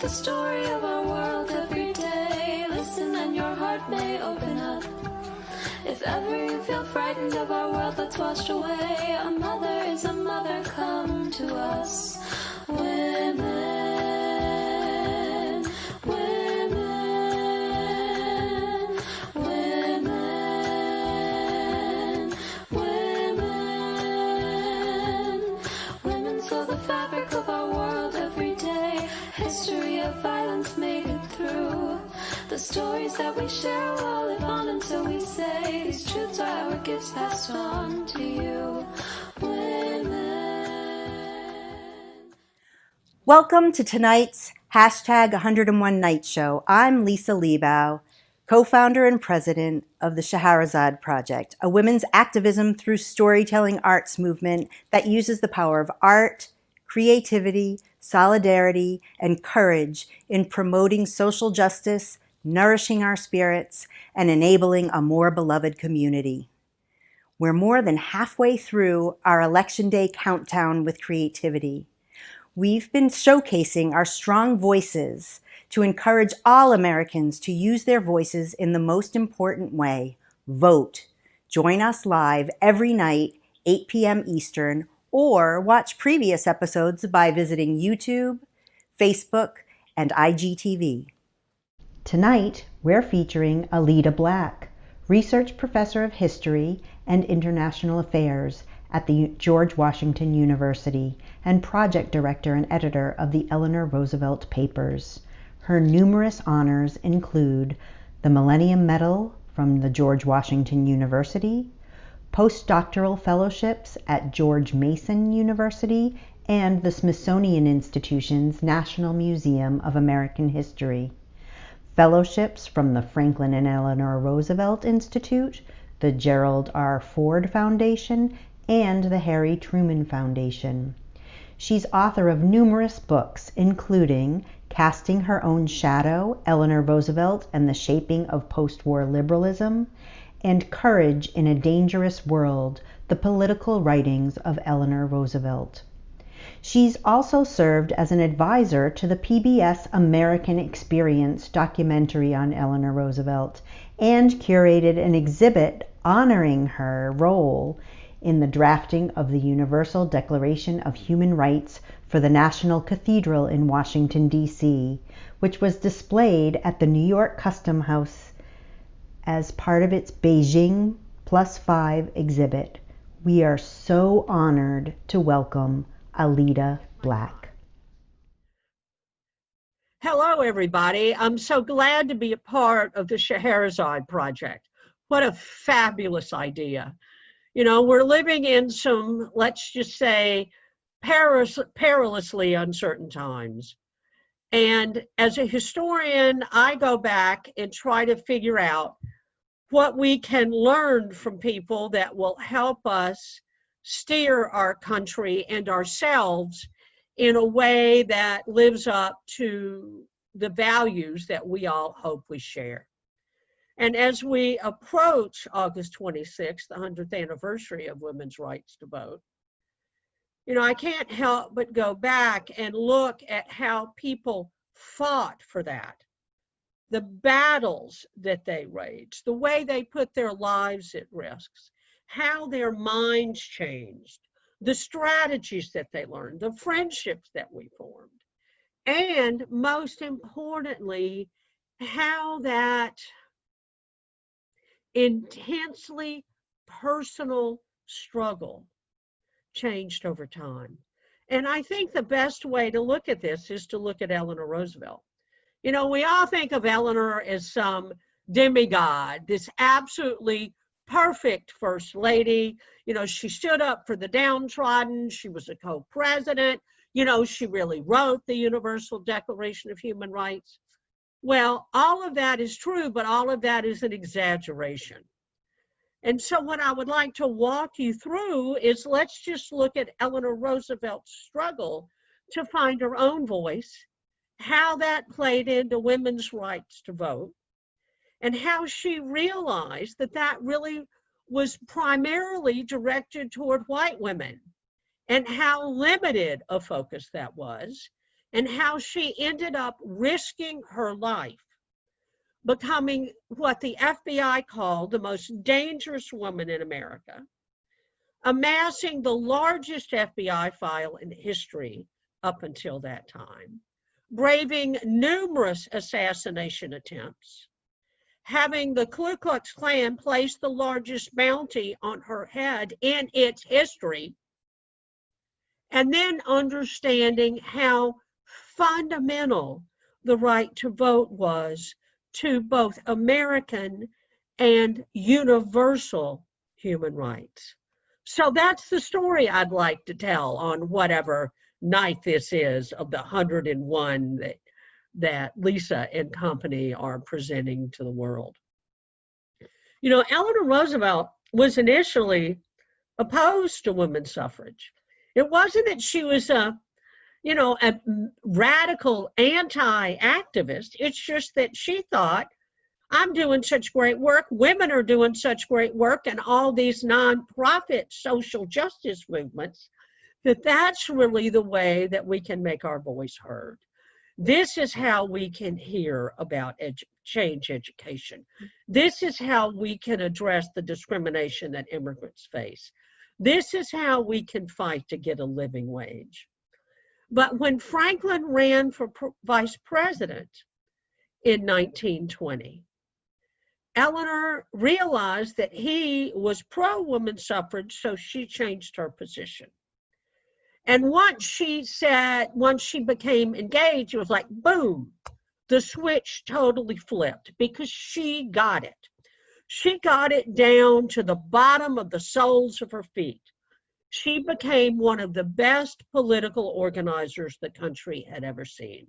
The story of our world every day. Listen and your heart may open up. If ever you feel frightened of our world that's washed away, a mother is a mother, come to us. Women, women, women, women. Women sew the fabric of our world every day. History of violence made it through. The stories that we share will all live on, and so we say these truths are our gifts passed on to you, women. Welcome to tonight's hashtag 101 Night Show. I'm Lisa Liebau, co-founder and president of the Scheherazade Project, a women's activism through storytelling arts movement that uses the power of art, creativity, solidarity, and courage in promoting social justice, nourishing our spirits, and enabling a more beloved community. We're more than halfway through our Election Day countdown with creativity. We've been showcasing our strong voices to encourage all Americans to use their voices in the most important way, vote. Join us live every night, 8 p.m. Eastern, or watch previous episodes by visiting YouTube, Facebook, and IGTV. Tonight, we're featuring Allida Black, research professor of history and international affairs at the George Washington University and project director and editor of the Eleanor Roosevelt Papers. Her numerous honors include the Millennium Medal from the George Washington University, postdoctoral fellowships at George Mason University and the Smithsonian Institution's National Museum of American History, fellowships from the Franklin and Eleanor Roosevelt Institute, the Gerald R. Ford Foundation, and the Harry Truman Foundation. She's author of numerous books, including Casting Her Own Shadow, Eleanor Roosevelt and the Shaping of Post-War Liberalism, and Courage in a Dangerous World, the Political Writings of Eleanor Roosevelt. She's also served as an advisor to the PBS American Experience documentary on Eleanor Roosevelt and curated an exhibit honoring her role in the drafting of the Universal Declaration of Human Rights for the National Cathedral in Washington, D.C., which was displayed at the New York Custom House as part of its Beijing +5 exhibit. We are so honored to welcome Allida Black. Hello, everybody. I'm so glad to be a part of the Scheherazade Project. What a fabulous idea. You know, we're living in some, let's just say, perilously uncertain times. And as a historian, I go back and try to figure out what we can learn from people that will help us steer our country and ourselves in a way that lives up to the values that we all hope we share. And as we approach August 26th, the 100th anniversary of women's rights to vote, you know, I can't help but go back and look at how people fought for that, the battles that they waged, the way they put their lives at risk, how their minds changed, the strategies that they learned, the friendships that we formed, and most importantly, how that intensely personal struggle changed over time. And I think the best way to look at this is to look at Eleanor Roosevelt. You know, we all think of Eleanor as some demigod, this absolutely perfect first lady. You know, she stood up for the downtrodden. She was a co-president. You know, she really wrote the Universal Declaration of Human Rights. Well, all of that is true, but all of that is an exaggeration. And so what I would like to walk you through is let's just look at Eleanor Roosevelt's struggle to find her own voice, how that played into women's rights to vote, and how she realized that that really was primarily directed toward white women, and how limited a focus that was, and how she ended up risking her life, becoming what the FBI called the most dangerous woman in America, amassing the largest FBI file in history up until that time, braving numerous assassination attempts, having the Ku Klux Klan place the largest bounty on her head in its history, and then understanding how fundamental the right to vote was to both American and universal human rights. So that's the story I'd like to tell on whatever night this is of the 101 that Lisa and company are presenting to the world. You know, Eleanor Roosevelt was initially opposed to women's suffrage. It wasn't that she was a radical anti-activist. It's just that she thought, I'm doing such great work, women are doing such great work, and all these nonprofit social justice movements, that's really the way that we can make our voice heard. This is how we can hear about change education. This is how we can address the discrimination that immigrants face. This is how we can fight to get a living wage. But when Franklin ran for vice president in 1920, Eleanor realized that he was pro-women's suffrage, so she changed her position. And once she became engaged, it was like, boom, the switch totally flipped because she got it. She got it down to the bottom of the soles of her feet. She became one of the best political organizers the country had ever seen.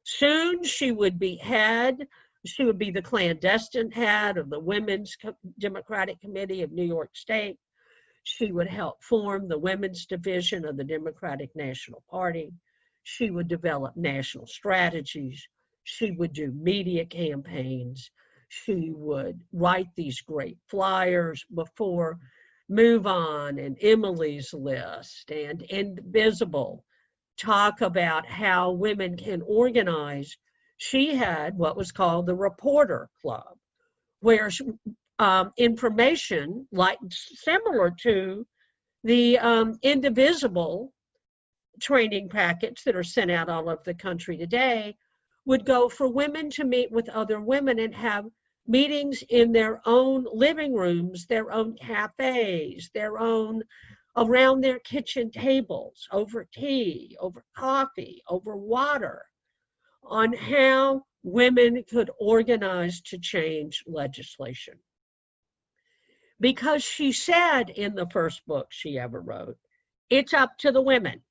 Soon she would be the clandestine head of the Women's Democratic Committee of New York State. She would help form the women's division of the Democratic National Party. She would develop national strategies. She would do media campaigns. She would write these great flyers before Move On and Emily's List and Invisible, talk about how women can organize. She had what was called the Reporter Club, where information, like similar to the Indivisible training packets that are sent out all over the country today, would go for women to meet with other women and have meetings in their own living rooms, their own cafes, around their kitchen tables, over tea, over coffee, over water, on how women could organize to change legislation. Because she said in the first book she ever wrote, it's up to the women.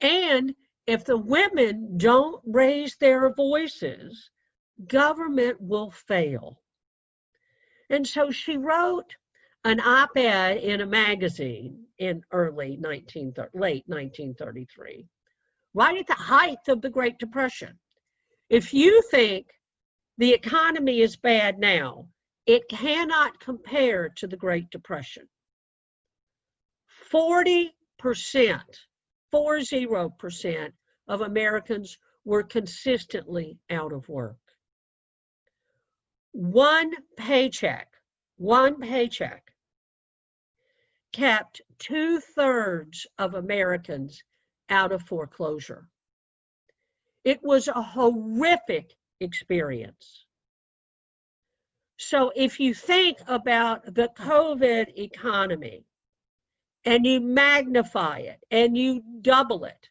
And if the women don't raise their voices, government will fail. And so she wrote an op-ed in a magazine in late 1933, right at the height of the Great Depression. If you think the economy is bad now, it cannot compare to the Great Depression. 40%, 40% of Americans were consistently out of work. One paycheck kept 2/3 of Americans out of foreclosure. It was a horrific experience. So if you think about the COVID economy and you magnify it and you double it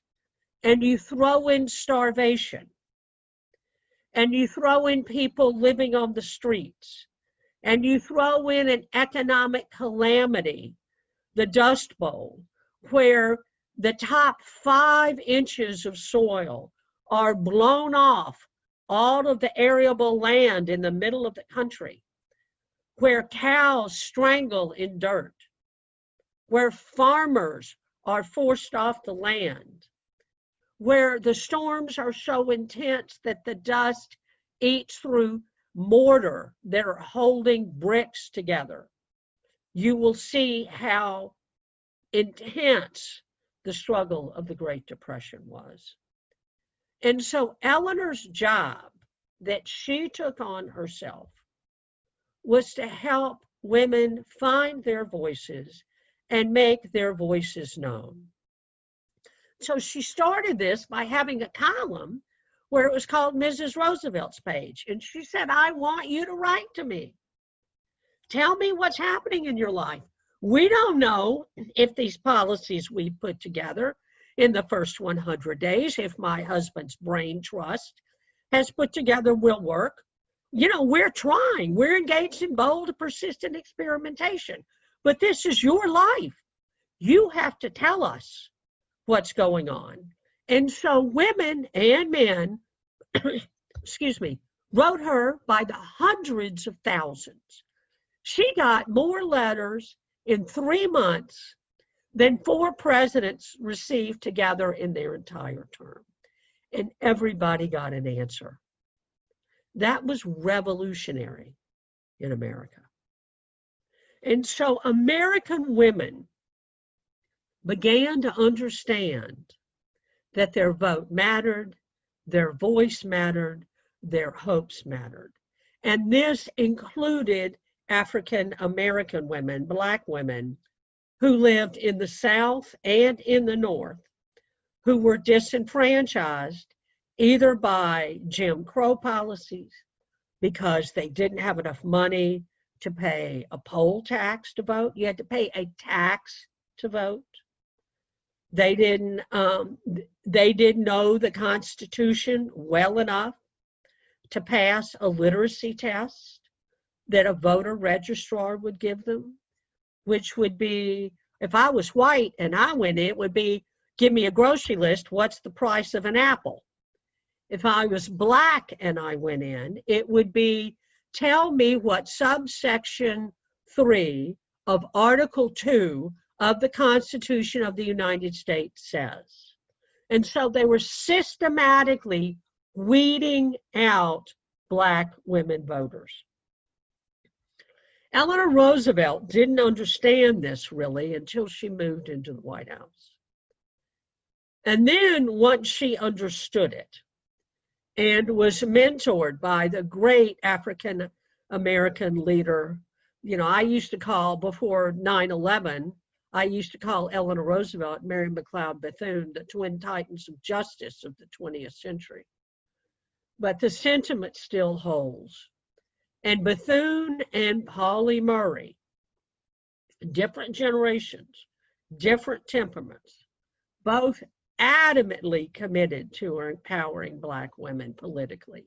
and you throw in starvation and you throw in people living on the streets and you throw in an economic calamity, the Dust Bowl, where the top 5 inches of soil are blown off all of the arable land in the middle of the country, where cows strangle in dirt, where farmers are forced off the land, where the storms are so intense that the dust eats through mortar that are holding bricks together, you will see how intense the struggle of the Great Depression was. And so Eleanor's job that she took on herself was to help women find their voices and make their voices known. So she started this by having a column where it was called Mrs. Roosevelt's Page. And she said, I want you to write to me. Tell me what's happening in your life. We don't know if these policies we put together in the first 100 days, if my husband's brain trust has put together, will work. You know, we're trying. We're engaged in bold, persistent experimentation. But this is your life. You have to tell us what's going on. And so women and men, excuse me, wrote her by the hundreds of thousands. She got more letters in 3 months than 4 presidents received together in their entire term. And everybody got an answer. That was revolutionary in America. And so American women began to understand that their vote mattered, their voice mattered, their hopes mattered. And this included African American women, Black women, who lived in the South and in the North, who were disenfranchised either by Jim Crow policies because they didn't have enough money to pay a poll tax to vote. You had to pay a tax to vote. They didn't know the Constitution well enough to pass a literacy test that a voter registrar would give them, which would be, if I was white and I went in, it would be, give me a grocery list, what's the price of an apple? If I was Black and I went in, it would be, tell me what subsection 3 of Article 2 of the Constitution of the United States says. And so they were systematically weeding out Black women voters. Eleanor Roosevelt didn't understand this really until she moved into the White House. And then once she understood it and was mentored by the great African American leader, you know, I used to call, before 9/11, I used to call Eleanor Roosevelt and Mary McLeod Bethune the twin titans of justice of the 20th century. But the sentiment still holds. And Bethune and Pauli Murray, different generations, different temperaments, both adamantly committed to empowering Black women politically,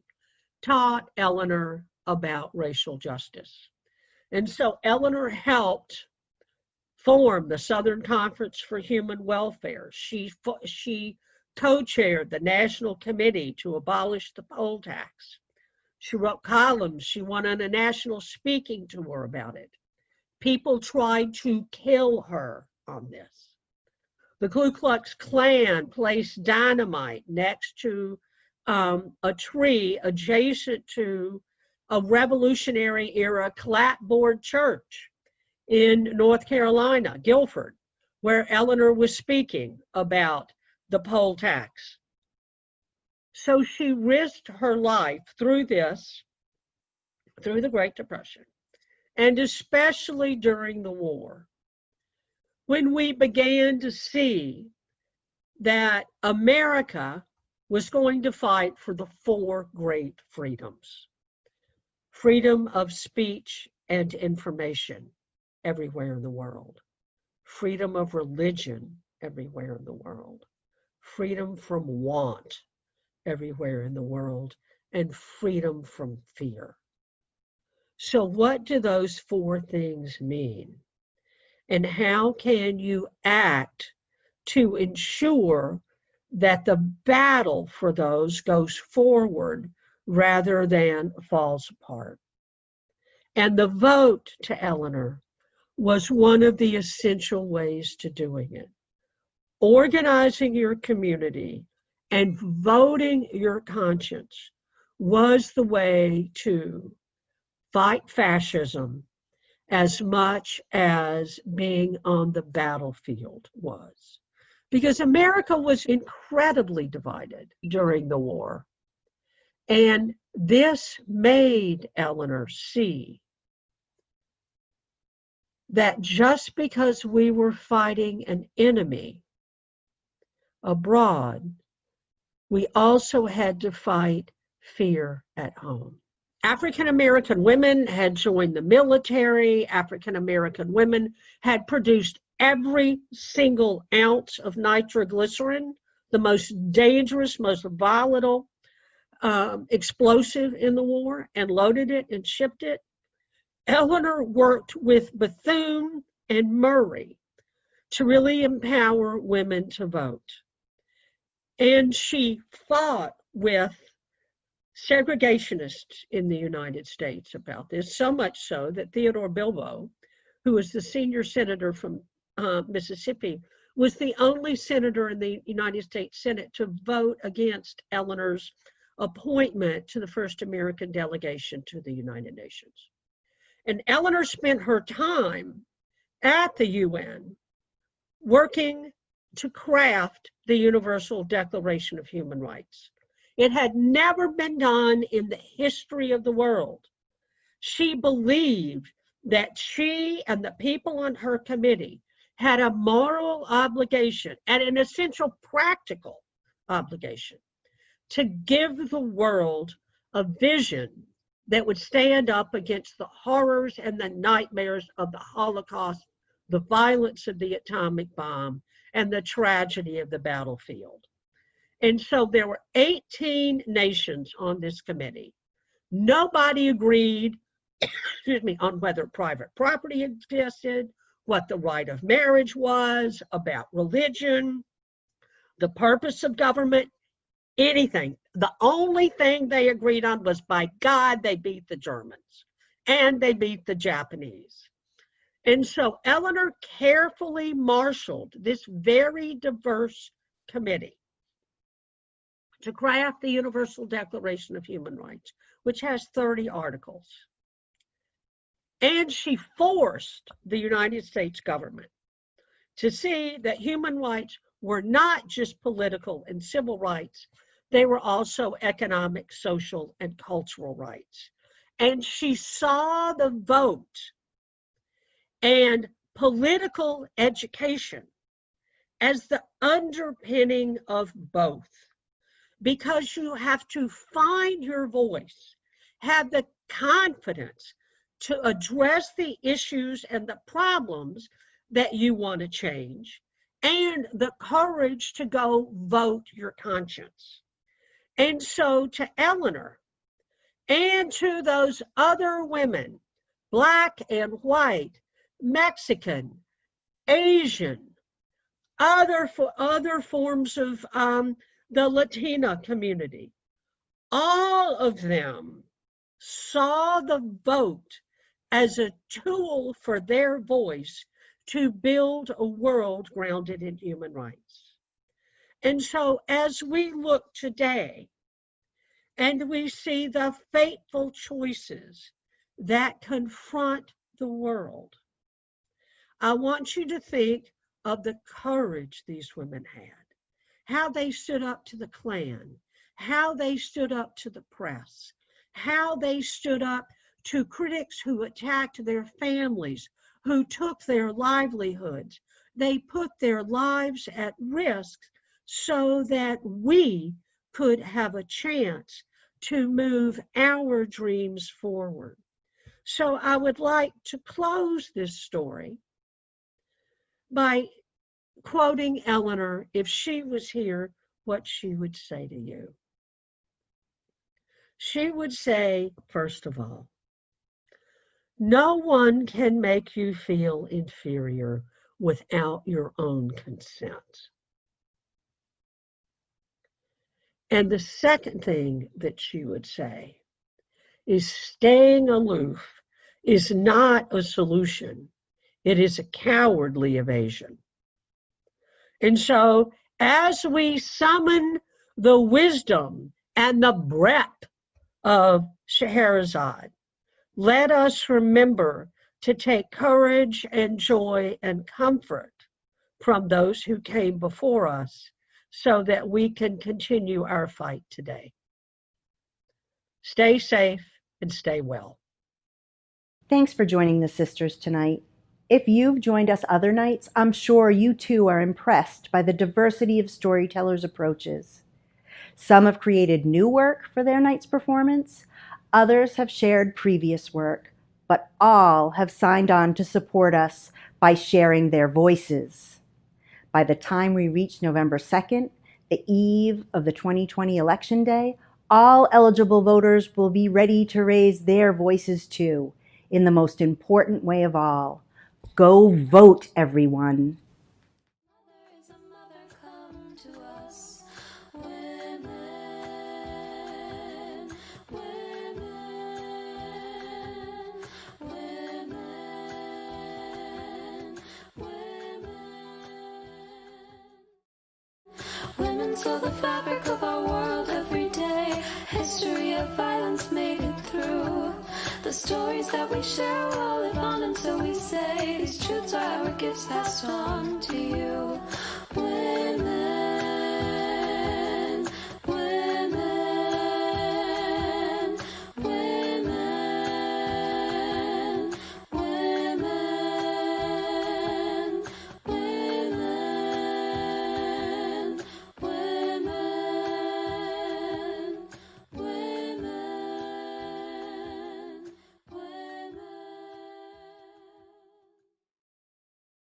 taught Eleanor about racial justice. And so Eleanor helped form the Southern Conference for Human Welfare. She co-chaired the National Committee to abolish the poll tax. She wrote columns. She went on a national speaking tour about it. People tried to kill her on this. The Ku Klux Klan placed dynamite next to a tree adjacent to a Revolutionary era clapboard church in North Carolina, Guilford, where Eleanor was speaking about the poll tax. So she risked her life through this, through the Great Depression, and especially during the war, when we began to see that America was going to fight for the 4 great freedoms: freedom of speech and information everywhere in the world, freedom of religion everywhere in the world, freedom from want everywhere in the world, and freedom from fear. So what do those 4 things mean? And how can you act to ensure that the battle for those goes forward rather than falls apart? And the vote to Eleanor was one of the essential ways to doing it. organizing your community and voting your conscience was the way to fight fascism as much as being on the battlefield was. Because America was incredibly divided during the war. And this made Eleanor see that just because we were fighting an enemy abroad, we also had to fight fear at home. African American women had joined the military. African American women had produced every single ounce of nitroglycerin, the most dangerous, most volatile explosive in the war, and loaded it and shipped it. Eleanor worked with Bethune and Murray to really empower women to vote. And she fought with segregationists in the United States about this, so much so that Theodore Bilbo, who was the senior senator from Mississippi, was the only senator in the United States Senate to vote against Eleanor's appointment to the first American delegation to the United Nations. And Eleanor spent her time at the UN working to craft the Universal Declaration of Human Rights. It had never been done in the history of the world. She believed that she and the people on her committee had a moral obligation and an essential practical obligation to give the world a vision that would stand up against the horrors and the nightmares of the Holocaust, the violence of the atomic bomb, and the tragedy of the battlefield. And so there were 18 nations on this committee. Nobody agreed, excuse me, on whether private property existed, what the right of marriage was, about religion, the purpose of government, anything. The only thing they agreed on was, by God, they beat the Germans and they beat the Japanese. And so Eleanor carefully marshaled this very diverse committee to craft the Universal Declaration of Human Rights, which has 30 articles. And she forced the United States government to see that human rights were not just political and civil rights, they were also economic, social, and cultural rights. And she saw the vote and political education as the underpinning of both, because you have to find your voice, have the confidence to address the issues and the problems that you want to change, and the courage to go vote your conscience. And so to Eleanor and to those other women, Black and white, Mexican, Asian, other forms of the Latina community, all of them saw the vote as a tool for their voice to build a world grounded in human rights. And so as we look today and we see the fateful choices that confront the world, I want you to think of the courage these women had, how they stood up to the Klan, how they stood up to the press, how they stood up to critics who attacked their families, who took their livelihoods. They put their lives at risk so that we could have a chance to move our dreams forward. So I would like to close this story by quoting Eleanor. If she was here, what she would say to you. She would say, first of all, no one can make you feel inferior without your own consent. And the second thing that she would say is staying aloof is not a solution. It is a cowardly evasion. And so as we summon the wisdom and the breadth of Scheherazade, let us remember to take courage and joy and comfort from those who came before us so that we can continue our fight today. Stay safe and stay well. Thanks for joining the sisters tonight. If you've joined us other nights, I'm sure you too are impressed by the diversity of storytellers' approaches. Some have created new work for their night's performance, others have shared previous work, but all have signed on to support us by sharing their voices. By the time we reach November 2nd, the eve of the 2020 Election Day, all eligible voters will be ready to raise their voices too, in the most important way of all. Go vote, everyone. Mother is a mother come to us. Women, women, women, women. Women sew the fabric of our world every day. History of violence made it through. The stories that we share will live on, and so we say these truths are our gifts passed on to you.